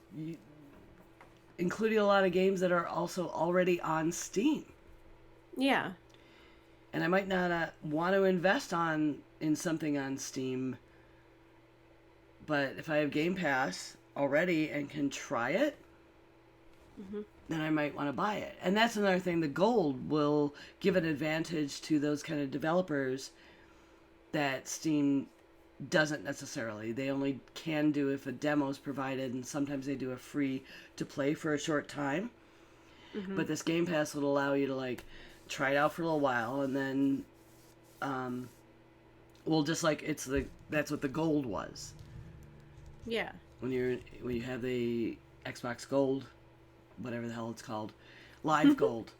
including a lot of games that are also already on Steam.
Yeah.
And I might not want to invest in something on Steam, but if I have Game Pass already and can try it, then I might want to buy it. And that's another thing. The gold will give an advantage to those kind of developers that Steam doesn't necessarily. They only can do if a demo is provided, and sometimes they do a free to play for a short time. But this Game Pass would allow you to, like, try it out for a little while, and then, well, just like that's what the gold was.
Yeah.
When you have the Xbox Gold, whatever the hell it's called, Live Gold.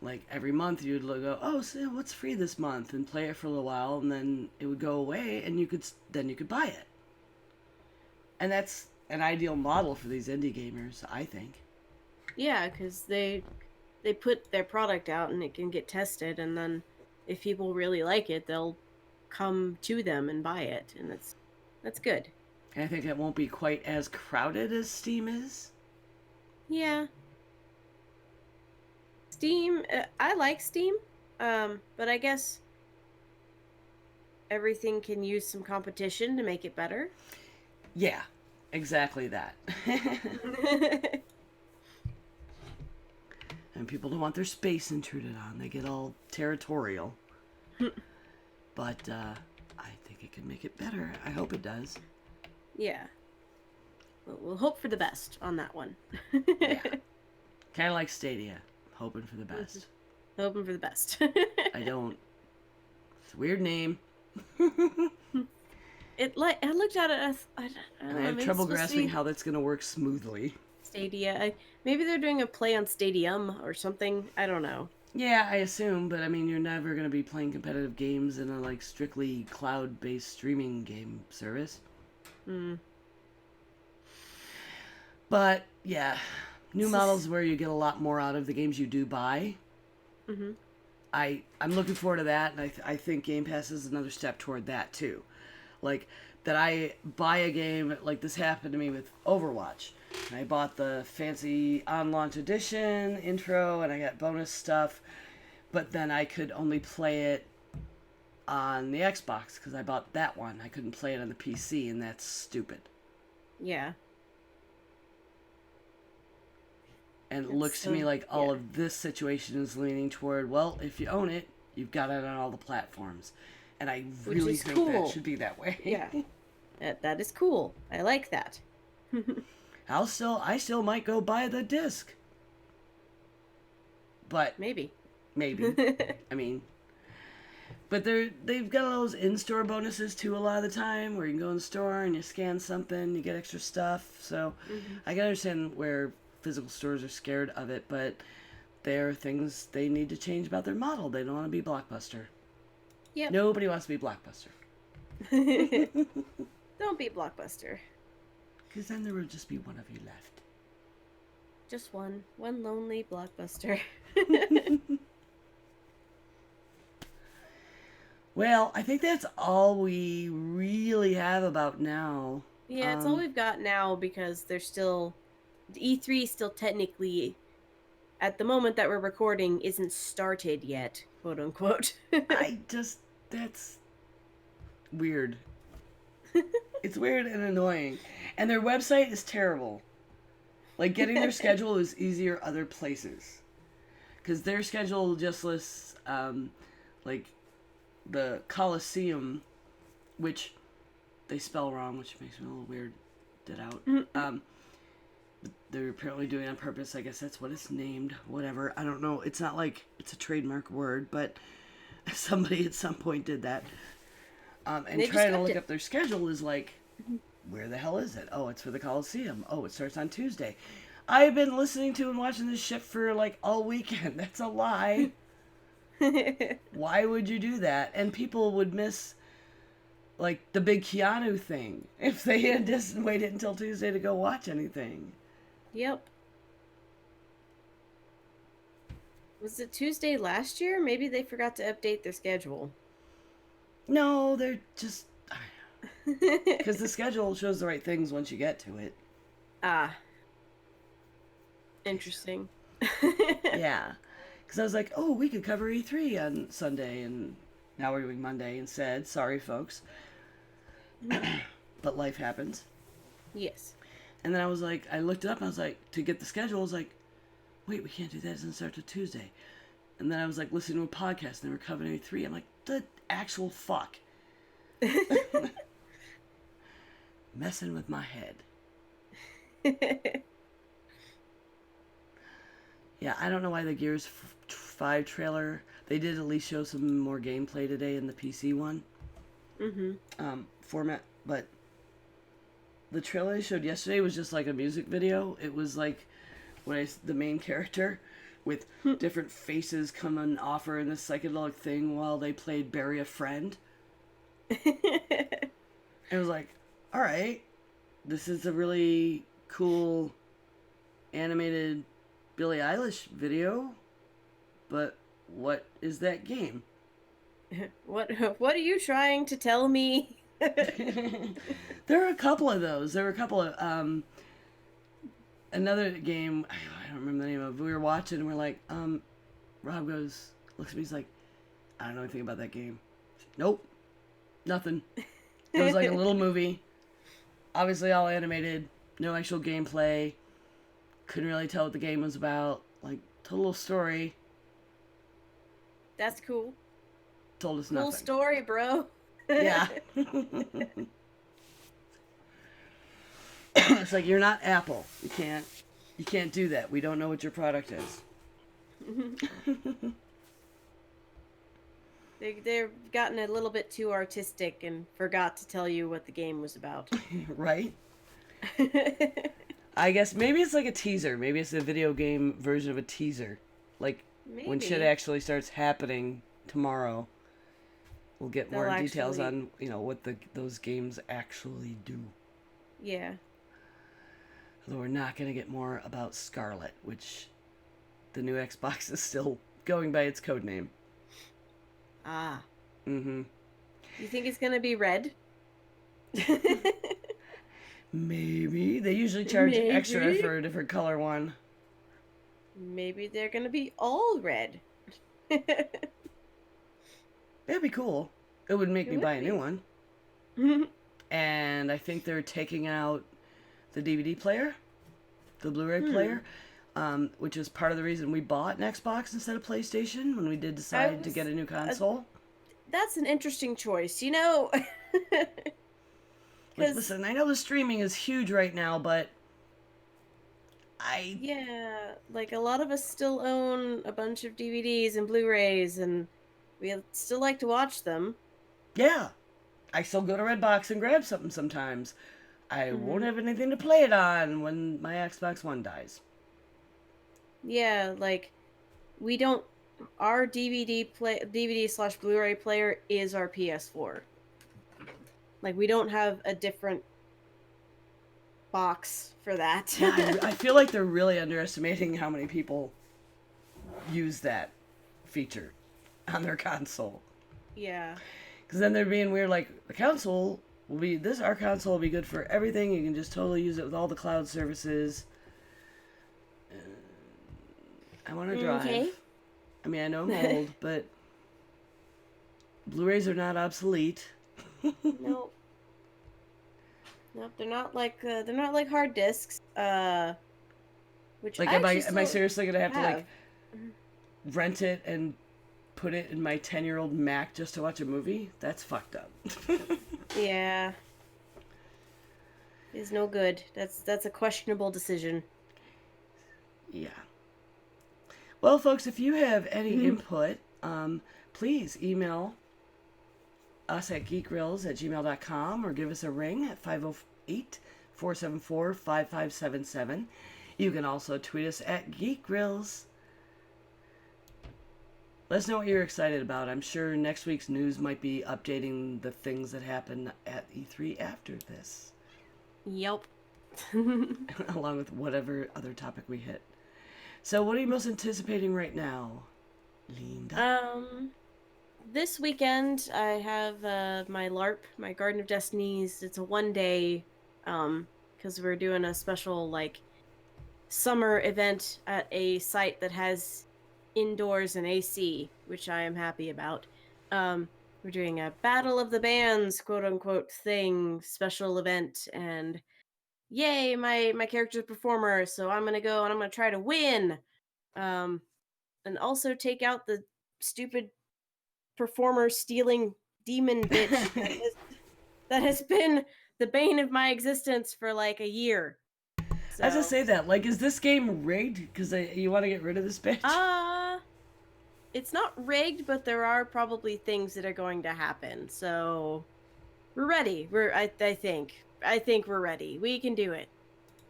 Like, every month you'd go, oh, so what's free this month? And play it for a little while, and then it would go away, and you could buy it. And that's an ideal model for these indie gamers, I think.
Yeah, because they put their product out and it can get tested, and then if people really like it, they'll come to them and buy it, and that's good.
And I think it won't be quite as crowded as Steam is.
Yeah. Steam, I like Steam, but I guess everything can use some competition to make it better.
Yeah, exactly that. And people don't want their space intruded on. They get all territorial. But I think it can make it better. I hope it does.
Yeah. We'll hope for the best on that one.
Yeah. Kind of like Stadia. Hoping for the best.
Hoping for the best.
I don't. It's a weird name.
I looked at it. I don't know,
And I have
maybe
trouble
it's supposed to
grasping
be
how that's going to work smoothly.
Stadia. Maybe they're doing a play on Stadium or something. I don't know.
Yeah, I assume, but I mean, you're never going to be playing competitive games in a, like, strictly cloud-based streaming game service. But, yeah, new models where you get a lot more out of the games you do buy. I'm looking forward to that, and I think Game Pass is another step toward that, too. Like, that I buy a game, like this happened to me with Overwatch. And I bought the fancy on-launch edition, intro, and I got bonus stuff, but then I could only play it on the Xbox, because I bought that one. I couldn't play it on the PC, and that's stupid.
Yeah.
And it looks to me like all of this situation is leaning toward, well, if you own it, you've got it on all the platforms. And I really think that should be that way.
Yeah. That is cool. I like that.
I still might go buy the disc. But
Maybe.
I mean, but they've got all those in-store bonuses too a lot of the time, where you can go in the store and you scan something, you get extra stuff. So I can understand where physical stores are scared of it, but there are things they need to change about their model. They don't want to be Blockbuster.
Yep.
Nobody wants to be Blockbuster.
Don't be Blockbuster.
Because then there will just be one of you left.
Just one lonely Blockbuster.
Well, I think that's all we really have about now.
Yeah, it's all we've got now because there's still E3 still technically at the moment that we're recording isn't started yet, quote unquote.
That's weird. It's weird and annoying. And their website is terrible. Like, getting their schedule is easier other places. Because their schedule just lists, like, the Coliseum, which they spell wrong, which makes me a little weird. Did out. They're apparently doing it on purpose. I guess that's what it's named. Whatever. I don't know. It's not like it's a trademark word, but somebody at some point did that. And trying to look up their schedule is like, where the hell is it? Oh, it's for the Coliseum. Oh, it starts on Tuesday. I've been listening to and watching this shit for like all weekend. That's a lie. Why would you do that? And people would miss like the big Keanu thing if they had just waited until Tuesday to go watch anything.
Yep. Was it Tuesday last year? Maybe they forgot to update their schedule.
No, they're just... Because the schedule shows the right things once you get to it.
Ah. Interesting.
Yeah. Because I was like, oh, we could cover E3 on Sunday, and now we're doing Monday instead. Sorry, folks. But life happens.
Yes.
And then I was like, I looked it up, and I was like, to get the schedule, I was like, wait, we can't do that. It doesn't start till Tuesday. And then I was like listening to a podcast, and they were covering E3. I'm like, the actual fuck. Messing with my head. Yeah, I don't know why the Gears 5 trailer... They did at least show some more gameplay today in the PC one. Format, but the trailer they showed yesterday was just like a music video. It was like the main character with different faces come and offer in this psychedelic thing while they played Bury a Friend. It was like, all right, this is a really cool animated Billie Eilish video, but what is that game?
What are you trying to tell me?
There are a couple of those. There were a couple of another game. I don't remember the name of it. We were watching and we're like, Rob looks at me, he's like, I don't know anything about that game. Nope. Nothing. It was like a little movie. Obviously all animated. No actual gameplay. Couldn't really tell what the game was about. Like, told a little story.
That's cool.
Told us nothing.
Cool story, bro.
Yeah. It's like, you're not Apple. You can't do that. We don't know what your product is.
They've gotten a little bit too artistic and forgot to tell you what the game was about.
Right? I guess maybe it's like a teaser. Maybe it's a video game version of a teaser. Like, when shit actually starts happening tomorrow, we'll get more details on, what those games actually do.
Yeah.
Although we're not going to get more about Scarlet, which the new Xbox is still going by its code name.
Ah.
Mm-hmm.
You think it's going to be red?
Maybe. They usually charge extra for a different color one.
Maybe they're going to be all red.
That'd be cool. It would make me buy a new one. And I think they're taking out the DVD player, the Blu-ray player, which is part of the reason we bought an Xbox instead of PlayStation when we did decide to get a new console.
That's an interesting choice,
Like, listen, I know the streaming is huge right now, but
Yeah, like a lot of us still own a bunch of DVDs and Blu-rays, and we still like to watch them.
Yeah. I still go to Redbox and grab something sometimes. I won't have anything to play it on when my Xbox One dies.
Yeah, like, we don't... Our DVD/Blu-ray player is our PS4. Like, we don't have a different box for that.
Yeah, I feel like they're really underestimating how many people use that feature on their console.
Yeah.
Because then they're being weird, like, the console our console will be good for everything. You can just totally use it with all the cloud services. I want to drive.
Okay.
I mean, I know I'm old, but Blu-rays are not obsolete.
Nope. Nope, they're not like hard disks. Which
Like,
I actually
am I
still
seriously gonna have to like
have.
rent it and put it in my 10-year-old Mac just to watch a movie? That's fucked up.
Yeah. Is no good. That's a questionable decision.
Yeah. Well, folks, if you have any input, please email us at geekgrills@gmail.com or give us a ring at 508-474-5577. You can also tweet us at geekgrills. Let us know what you're excited about. I'm sure next week's news might be updating the things that happened at E3 after this.
Yep.
Along with whatever other topic we hit. So what are you most anticipating right now, Linda?
This weekend I have my LARP, my Garden of Destinies. It's a 1-day, because we're doing a special like summer event at a site that has indoors and AC, which I am happy about. We're doing a Battle of the Bands, quote unquote, special event, and yay, my character's a performer, so I'm gonna go and I'm gonna try to win. And also take out the stupid performer stealing demon bitch that has been the bane of my existence for like a year. So,
I just say that, like, is this game rigged? Because you want to get rid of this bitch?
It's not rigged, but there are probably things that are going to happen. So we're ready. I think we're ready. We can do it.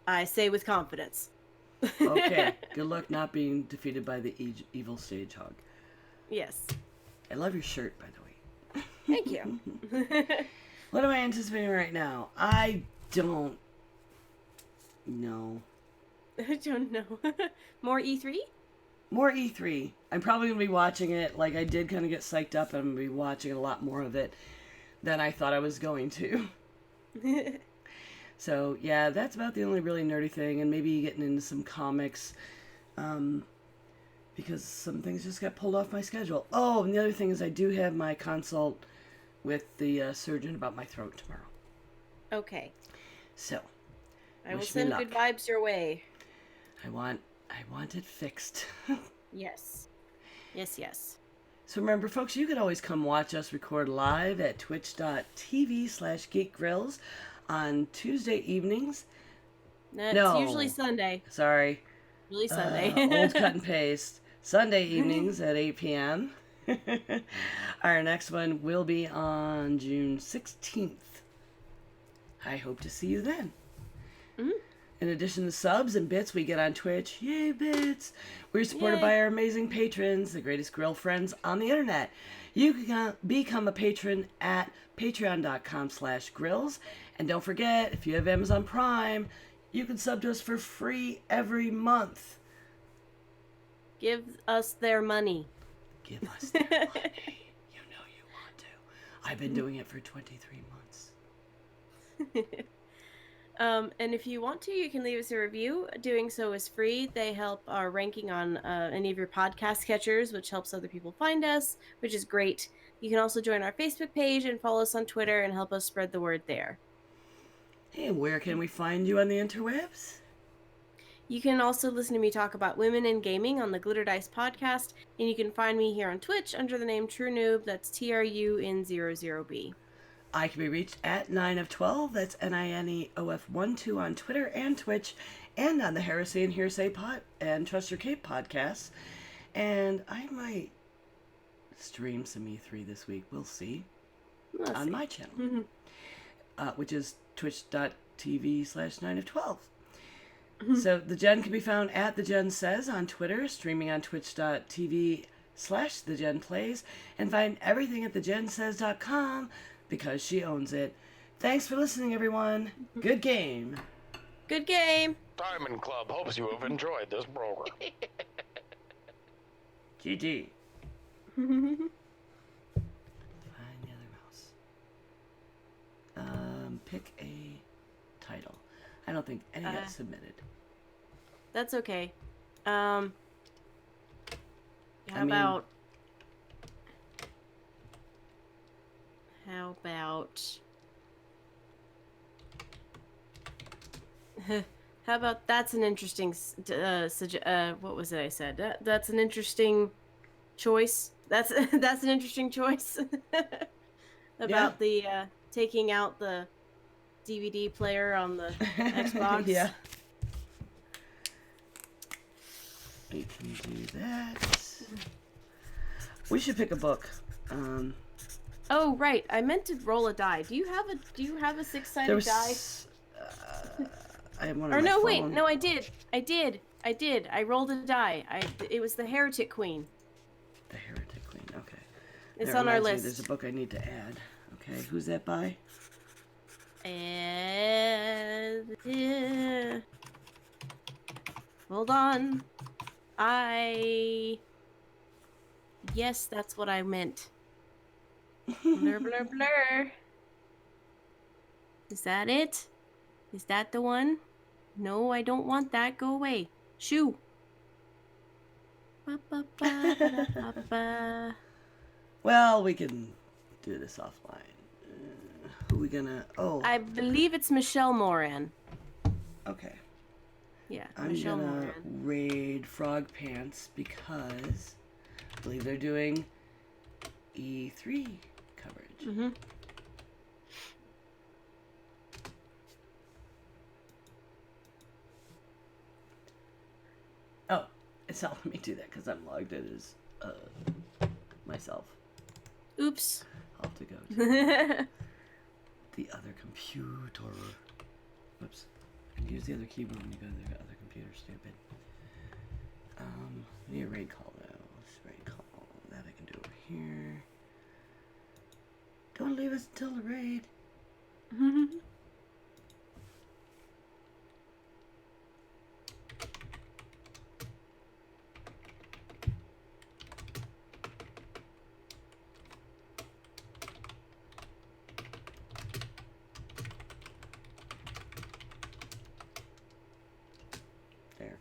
I say with confidence.
Okay. Good luck not being defeated by the evil stage hog.
Yes.
I love your shirt, by the way.
Thank you.
What am I anticipating right now? I don't know.
I don't know. More E3?
More E3. I'm probably going to be watching it. Like, I did kind of get psyched up. I'm going to be watching a lot more of it than I thought I was going to. So, yeah, that's about the only really nerdy thing. And maybe getting into some comics. Because some things just got pulled off my schedule. Oh, and the other thing is I do have my consult with the surgeon about my throat tomorrow.
Okay.
So,
I will send good vibes your way.
I want it fixed.
Yes. Yes.
So remember, folks, you can always come watch us record live at twitch.tv/geekgrills on Tuesday evenings.
It's usually Sunday.
Sorry.
Really Sunday.
Old cut and paste. Sunday evenings at 8 p.m. Our next one will be on June 16th. I hope to see you then. Mm-hmm. In addition to subs and bits we get on Twitch, yay bits, we're supported by our amazing patrons, the greatest grill friends on the internet. You can become a patron at patreon.com/grills. And don't forget, if you have Amazon Prime, you can sub to us for free every month.
Give us their money.
Give us their money. You know you want to. I've been doing it for 23 months.
And if you want to, you can leave us a review. Doing so is free. They help our ranking on any of your podcast catchers, which helps other people find us, which is great. You can also join our Facebook page and follow us on Twitter and help us spread the word there.
Hey, where can we find you on the interwebs?
You can also listen to me talk about women in gaming on the Glitter Dice podcast, and you can find me here on Twitch under the name True Noob. That's TRUN00B.
I can be reached at 9 of 12. That's NINEOF12 on Twitter and Twitch, and on the Heresy and Hearsay and Trust Your Cape podcasts. And I might stream some E3 this week. We'll see. On my channel, which is twitch.tv/9 of 12. So the Jen can be found at The Jen Says on Twitter, streaming on twitch.tv/TheJenPlays, and find everything at thejensays.com because she owns it. Thanks for listening, everyone. Good game.
Good game.
Diamond Club hopes you have enjoyed this program.
GG. Find the other mouse. pick a title. I don't think any got submitted.
That's okay. How
I mean-
about... How about... How about that's an interesting what was it I said? That's an interesting choice. That's an interesting choice. About the taking out the DVD player on the Xbox.
Yeah. We can do that. We should pick a book.
Oh right, I meant to roll a die. Do you have a six-sided die?
I have one on
Or
my
no,
phone.
wait, no, I did. I rolled a die. It was the Heretic Queen.
The Heretic Queen. Okay.
It's
That
on our
reminds me,
list.
There's a book I need to add. Okay, who's that by?
Hold on. Yes, that's what I meant. Blur, blur, blur. Is that it? Is that the one? No, I don't want that. Go away. Shoo. Ba, ba, ba, ba, da, ba, ba.
Well, we can do this offline. Who we gonna? Oh,
I believe it's Michelle Moran.
okay.
Yeah,
I'm
Michelle
gonna
Moran.
raid Frog Pants because I believe they're doing E3 coverage.
Mm-hmm.
Oh, it's not letting me do that because I'm logged in as myself.
Oops.
I'll have to go to the other computer. Whoops. Use the other keyboard when you go to the other computer, stupid. I need a raid call though. Let's raid call. That I can do over here. Don't leave us until the raid. There.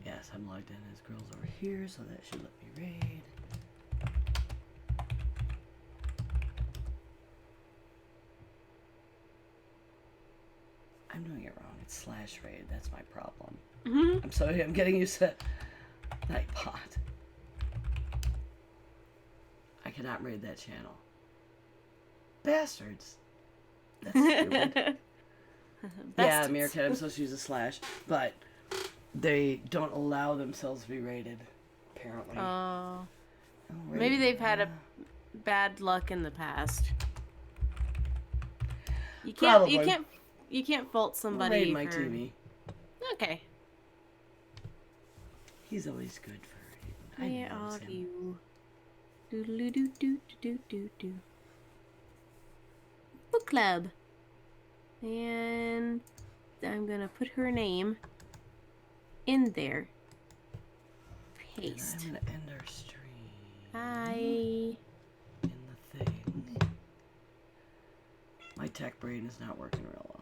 Yes, I'm logged in as girls over here, so that should let me raid. I'm doing it wrong. It's slash raid. That's my problem. I'm sorry. I'm getting used to Nightbot. I cannot raid that channel. Bastards. That's stupid. Yeah, Meerkat, I'm supposed to use a slash, but they don't allow themselves to be rated, apparently.
Oh.
Oh,
Maybe
raid.
they've had a bad luck in the past. You can't.
Probably.
You can't fault
I'll
somebody
raid my
for.
TV.
Okay.
He's always good for raiding.
Where
I knows
are
him.
you? Doodle doo doo doo doo doo. Book club. And I'm gonna put her name in there.
And
Paste.
I'm gonna end our stream
Hi.
in the thing. My tech brain is not working real well.